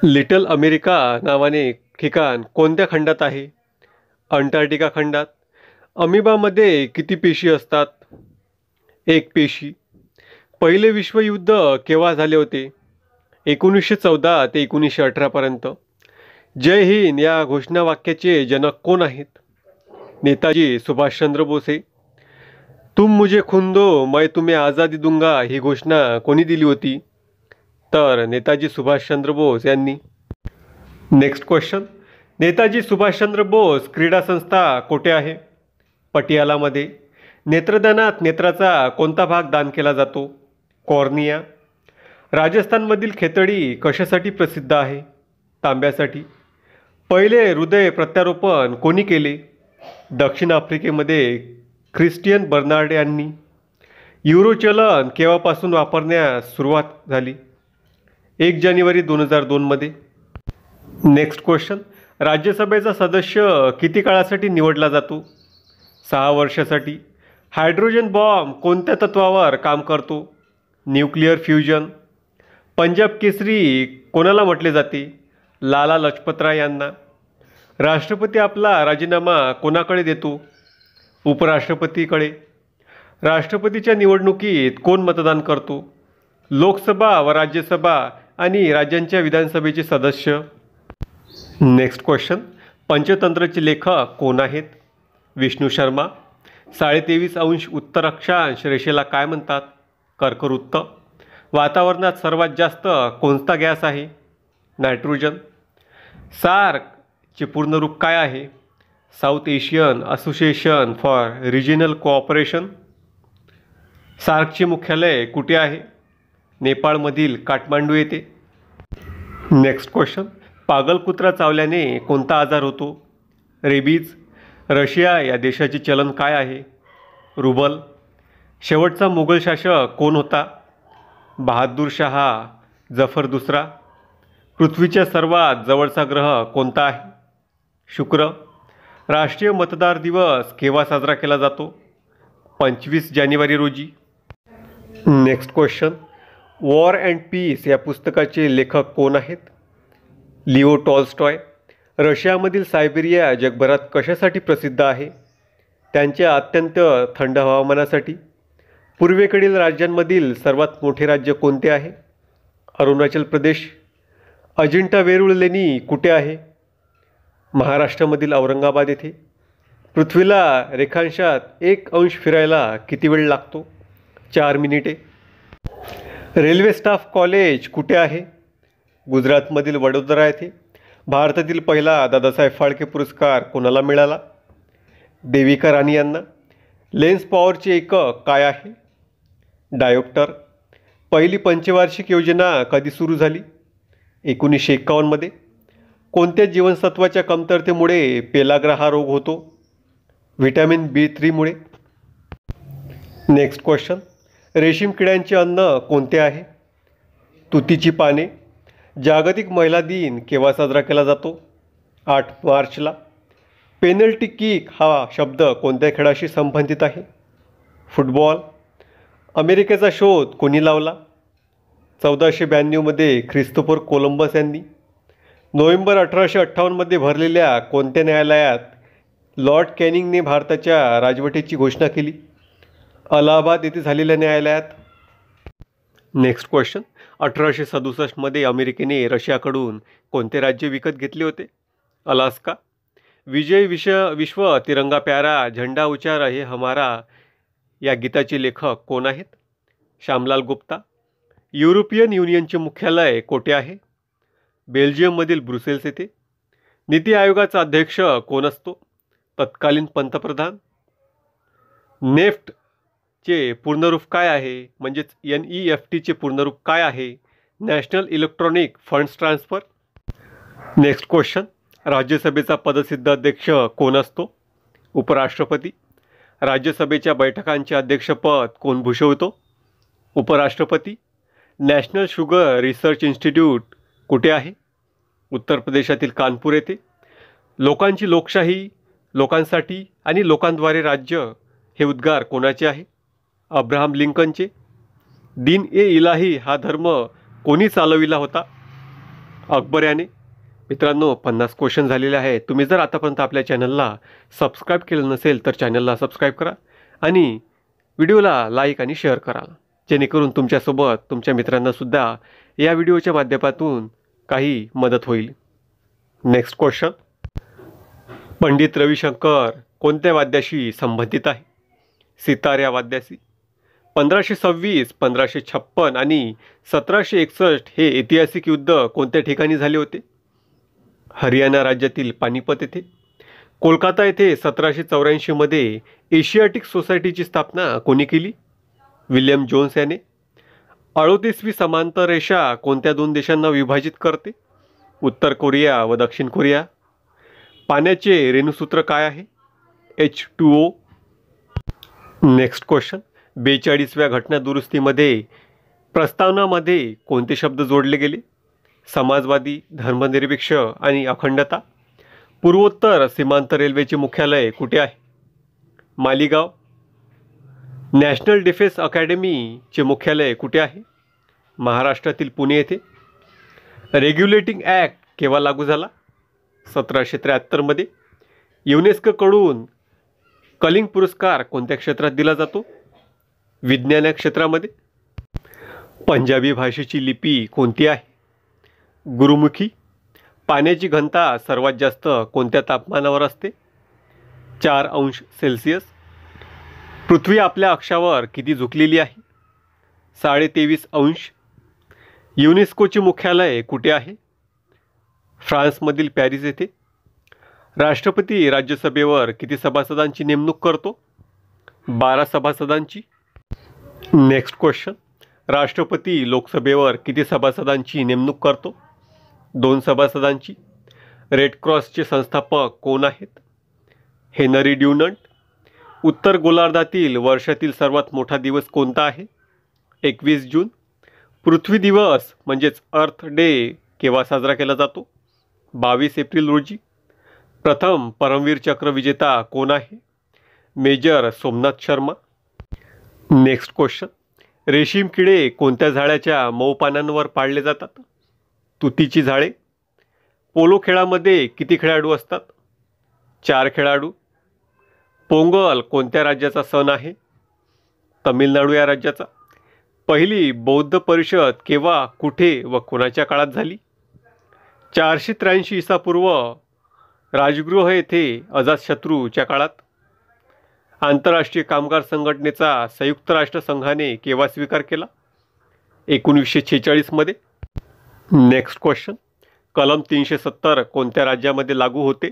Little America नावाने ठिकाण कोणत्या खंडात आहे? अंटार्क्टिका खंडात. अमिबामध्ये किती पेशी असतात? एक पेशी. पहिले विश्वयुद्ध केव्हा झाले होते? 1914 ते 1918 पर्यंत. जय हिंद या घोषणावाक्याचे जनक कोण आहेत? नेताजी सुभाषचंद्र बोस. तुम मुझे खून दो मैं तुम्हें आज़ादी दूंगा ही घोषणा कोणी दिली होती? तर नेताजी सुभाषचंद्र बोस यांनी. Next question. नेताजी सुभाषचंद्र बोस क्रीडा संस्था कोठे आहे? पटियालामध्ये. नेत्रदानात नेत्राचा कोणता भाग दान केला जातो? कॉर्निया. राजस्थानमधील खेतडी कशासाठी प्रसिद्ध आहे? तांब्यासाठी. पहिले हृदय प्रत्यारोपण कोणी केले? दक्षिण आफ्रिकेमध्ये ख्रिस्टियन बर्नार्ड यांनी. युरो चलन केव्हापासून वापरण्यास सुरुवात झाली? 1 जानेवारी 2002 मध्ये. Next question. राज्यसभेचा सदस्य किती काळासाठी निवडला जातो? 6 वर्षासाठी. हायड्रोजन बॉम्ब कोणत्या तत्वावर काम करतो? Nuclear fusion. पंजाब केसरी कोणाला म्हटले जाते? लाला लजपतराय यांना. राष्ट्रपती आपला राजीनामा कोणाकडे देतो? उपराष्ट्रपतीकडे. राष्ट्रपतीच्या निवडणुकीत कोण मतदान करतो? लोकसभा व राज्यसभा आणि राज्यांच्या विधानसभेचे सदस्य. Next question. पंचतंत्रचे लेखक कोण आहेत? विष्णू शर्मा. 23.5 उत्तर अक्षांश रेषेला काय म्हणतात? कर्कवृत्त. वातावरणात सर्वात जास्त कोणता गॅस आहे? नायट्रोजन. सार्कचे पूर्ण रूप काय आहे? South Asian Association for Regional Cooperation. सार्कचे मुख्यालय कुठे आहे? नेपाळमधील काठमांडू येथे. Next question. पागल कुत्रा चावल्याने कोणता आजार होतो? रेबीज. रशिया या देशाचे चलन काय आहे? रुबल. शेवटचा मुघल शासक कोण होता? बहादूर शहा जफर दुसरा. पृथ्वीच्या सर्वात जवळचा ग्रह कोणता आहे? शुक्र. राष्ट्रीय मतदार दिवस केव्हा साजरा केला जातो? 25 जानेवारी रोजी. Next question. War and peace या पुस्तकाचे लेखक कोण आहेत? Leo Tolstoy. रशियामधील सायबेरिया जगभरात कशासाठी प्रसिद्ध आहे? त्यांच्या अत्यंत थंड हवामानासाठी. पूर्वेकडील राज्यांमधील सर्वात मोठे राज्य कोणते आहे? अरुणाचल प्रदेश. अजिंठा वेरूळ लेणी कुठे आहे? महाराष्ट्रामधील औरंगाबाद येथे. पृथ्वीला रेखांशात 1 अंश फिरायला किती वेळ लागतो? 4 मिनिटे. रेल्वे स्टाफ कॉलेज कुठे आहे? गुजरातमधील वडोदरा येथे. भारतातील पहिला दादासाहेब फाळके पुरस्कार कोणाला मिळाला? देविका राणी यांना. लेन्स पॉवरचे एकक काय आहे? डायोप्टर. पहिली पंचवार्षिक योजना कधी सुरू झाली? 1951 मध्ये. कोणत्या जीवनसत्वाच्या कमतरतेमुळे पेलाग्रा हा रोग होतो? व्हिटॅमिन B3 मुळे. Next question. रेशीम किड्यांचे अन्न कोणते आहे? तुतीची पाने. जागतिक महिला दिन केव्हा साजरा केला जातो? 8 मार्चला. पेनल्टी किक हा शब्द कोणत्या खेळाशी संबंधित आहे? फुटबॉल. अमेरिकेचा शोध कोणी लावला? 1492 मध्ये ख्रिस्तोफर कोलंबस यांनी. नोव्हेंबर 1858 मध्ये भरलेल्या कोणत्या न्यायालयात लॉर्ड कॅनिंगने भारताच्या राजवटीची घोषणा केली? अलाहाबाद येथे झालेल्या न्यायालयात. Next question. 1867 मध्ये अमेरिकेने रशियाकडून कोणते राज्य विकत घेतले होते? अलास्का. विजय विश्व तिरंगा प्यारा झंडा उचारा हे हमारा या गीताचे लेखक कोण आहेत? श्यामलाल गुप्ता. युरोपियन युनियनचे मुख्यालय कोठे आहे? बेल्जियममधील ब्रुसेल्स येथे. नीती आयोगाचा अध्यक्ष कोण असतो? तत्कालीन पंतप्रधान. नेफ्टचे पूर्णरूप काय आहे? म्हणजेच NEFTचे पूर्णरूप काय आहे? National electronic funds transfer. Next question. राज्यसभेचा पदसिद्ध अध्यक्ष कोण असतो? उपराष्ट्रपती. राज्यसभेच्या बैठकांचे अध्यक्षपद कोण भूषवतो? उपराष्ट्रपती. नॅशनल शुगर रिसर्च इन्स्टिट्यूट कुठे आहे? उत्तर प्रदेशातील कानपूर येथे. लोकांची लोकशाही, लोकांसाठी आणि लोकांद्वारे राज्य हे उद्गार कोणाचे आहे? अब्राहम लिंकनचे. दिन ए इलाही हा धर्म कोणी चालविला होता? अकबर याने. मित्रांनो 50 क्वेश्चन झालेले आहेत. तुम्ही जर आतापर्यंत आपल्या चॅनलला सबस्क्राईब केलं नसेल तर चॅनलला सबस्क्राईब करा आणि व्हिडिओला लाईक आणि शेअर करा, जेणेकरून तुमच्यासोबत तुमच्या मित्रांनासुद्धा या व्हिडिओच्या माध्यमातून काही मदत होईल. Next question. पंडित रविशंकर कोणत्या वाद्याशी संबंधित आहे? सितार या वाद्याशी. 1526, 1556 आणि 1761 हे ऐतिहासिक युद्ध कोणत्या ठिकाणी झाले होते? हरियाणा राज्यातील पानिपत येथे. कोलकाता येथे 1784 मध्ये एशियाटिक सोसायटीची स्थापना कोणी केली? विल्यम जोन्स याने. 38वी समांतर रेषा कोणत्या दोन देशांना विभाजित करते? उत्तर कोरिया व दक्षिण कोरिया. पाण्याचे रेणुसूत्र काय आहे? H2O. Next question. 42व्या घटना दुरुस्तीमध्ये प्रस्तावनामध्ये कोणते शब्द जोडले गेले? समाजवादी, धर्मनिरपेक्ष आणि अखंडता. पूर्वोत्तर सीमांत रेल्वेचे मुख्यालय कुठे आहे? मालीगाव. नॅशनल डिफेन्स अकॅडमीचे मुख्यालय कुठे आहे? महाराष्ट्रातील पुणे येथे. रेग्युलेटिंग ॲक्ट केव्हा लागू झाला? 1773 मध्ये. युनेस्कोकडून कलिंग पुरस्कार कोणत्या क्षेत्रात दिला जातो? विज्ञान या क्षेत्रामध्ये. पंजाबी भाषेची लिपी कोणती आहे? गुरुमुखी. पाण्याची घनता सर्वात जास्त कोणत्या तापमानावर असते? 4 अंश सेल्सिअस. पृथ्वी आपल्या अक्षावर किती झुकलेली आहे? 23.5 अंश. युनेस्कोचे मुख्यालय कुठे आहे? फ्रान्समधील पॅरिस येथे. राष्ट्रपती राज्यसभेवर किती सभासदांची नेमणूक करतो? 12 सभासदांची. Next question. राष्ट्रपती लोकसभेवर किती सभासदांची नेमणूक करतो? 2 सभासदांची. रेड क्रॉसचे संस्थापक कोण आहेत? हेनरी ड्युनंट. उत्तर गोलार्धातील वर्षातील सर्वात मोठा दिवस कोणता आहे? 21 जून. पृथ्वी दिवस म्हणजेच अर्थ डे केव्हा साजरा केला जातो? 22 एप्रिल रोजी. प्रथम परमवीर चक्र विजेता कोण आहे? Major Somnath Sharma. Next question. रेशीम किडे कोणत्या झाडाच्या मऊ पानांवर पाळले जातात? तुतीची झाडे. पोलो खेळामध्ये किती खेळाडू असतात? 4 खेळाडू. पोंगल कोणत्या राज्याचा सण आहे? तमिळनाडू या राज्याचा. पहिली बौद्ध परिषद केव्हा, कुठे व कोणाच्या काळात झाली? 483 ईसापूर्व राजगृह येथे अजातशत्रूच्या काळात. आंतरराष्ट्रीय कामगार संघटनेचा संयुक्त राष्ट्र संघाने केव्हा स्वीकार केला? 1946 मध्ये. Next question. कलम 370 कोणत्या राज्यामध्ये लागू होते?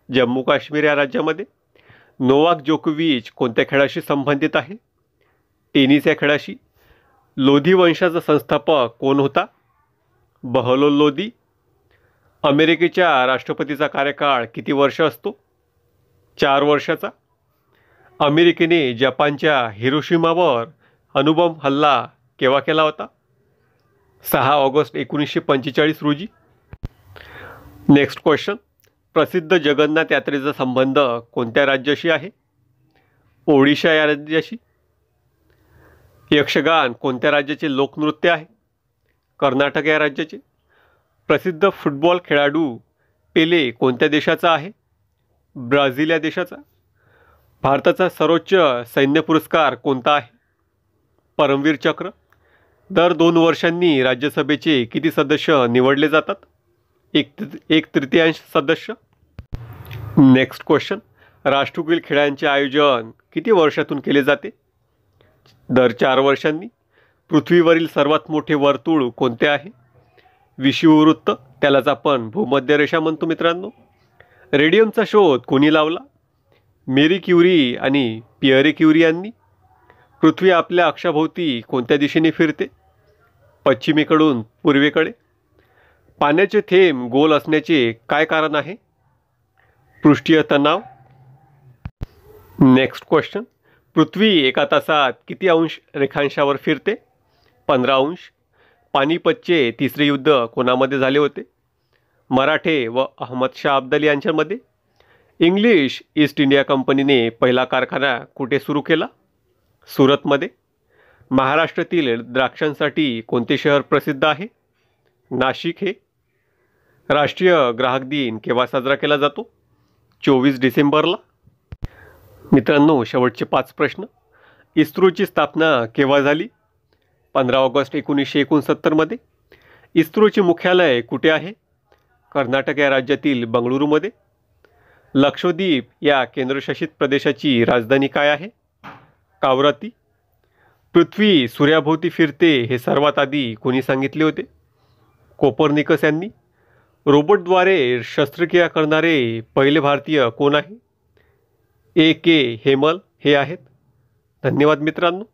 जम्मू काश्मीर या राज्यामध्ये. नोवाक जोकोविच कोणत्या खेळाशी संबंधित आहे? टेनिस या खेळाशी. लोधी वंशाचा संस्थापक कोण होता? बहलोल लोधी. अमेरिकेच्या राष्ट्रपतीचा कार्यकाळ किती वर्ष असतो? 4 वर्षाचा. अमेरिकेने जपानच्या हिरोशिमावर अणुबॉम्ब हल्ला केव्हा केला होता? 6 ऑगस्ट 1945 रोजी. Next question. प्रसिद्ध जगन्नाथ यात्रेचा संबंध कोणत्या राज्याशी आहे? ओडिशा या राज्याशी. यक्षगान कोणत्या राज्याचे लोकनृत्य आहे? कर्नाटक या राज्याचे. प्रसिद्ध फुटबॉल खेळाडू पेले कोणत्या देशाचा आहे? ब्राझील या देशाचा. भारताचा सर्वोच्च सैन्य पुरस्कार कोणता आहे? परमवीर चक्र. दर 2 वर्षांनी राज्यसभेचे किती सदस्य निवडले जातात? 1/3 सदस्य. Next question. राष्ट्रकुल खेळांचे आयोजन किती वर्षातून केले जाते? दर 4 वर्षांनी. पृथ्वीवरील सर्वात मोठे वर्तुळ कोणते आहे? विषुववृत्त, त्यालाच आपण भूमध्य रेषा म्हणतो मित्रांनो. रेडियमचा शोध कोणी लावला? मेरी क्युरी आणि पियरे क्युरी यांनी. पृथ्वी आपल्या अक्षाभोवती कोणत्या दिशेने फिरते? पश्चिमेकडून पूर्वेकडे. पाण्याचे थेंब गोल असण्याचे काय कारण आहे? पृष्ठीय तणाव. Next question. पृथ्वी एका तासात किती अंश रेखांशावर फिरते? 15 अंश. पानिपतचे तिसरे युद्ध कोणामध्ये झाले होते? मराठे व अहमद शाह अब्दाली यांच्यामध्ये. इंग्लिश ईस्ट इंडिया कंपनीने पहिला कारखाना कुठे सुरू केला? सुरतमध्ये. महाराष्ट्रातील द्राक्षांसाठी कोणते शहर प्रसिद्ध आहे? नाशिक हे. राष्ट्रीय ग्राहक दिन केव्हा साजरा केला जातो? 24 डिसेंबरला. मित्रांनो, शेवटचे 5 प्रश्न. इस्रोची स्थापना केव्हा झाली? 15 ऑगस्ट 1969 मध्ये. इस्रोचे मुख्यालय कुठे आहे? कर्नाटक या राज्यातील बंगळुरूमध्ये. लक्षद्वीप या केंद्रशासित प्रदेशाची राजधानी काय आहे? कावराती. पृथ्वी सूर्याभोवती फिरते हे सर्वात आधी कोणी सांगितले होते? कोपर्निकस यांनी. रोबोटद्वारे शस्त्रक्रिया करणारे पहिले भारतीय कोण आहे? A. K. हेमल हे आहेत. धन्यवाद मित्रांनो.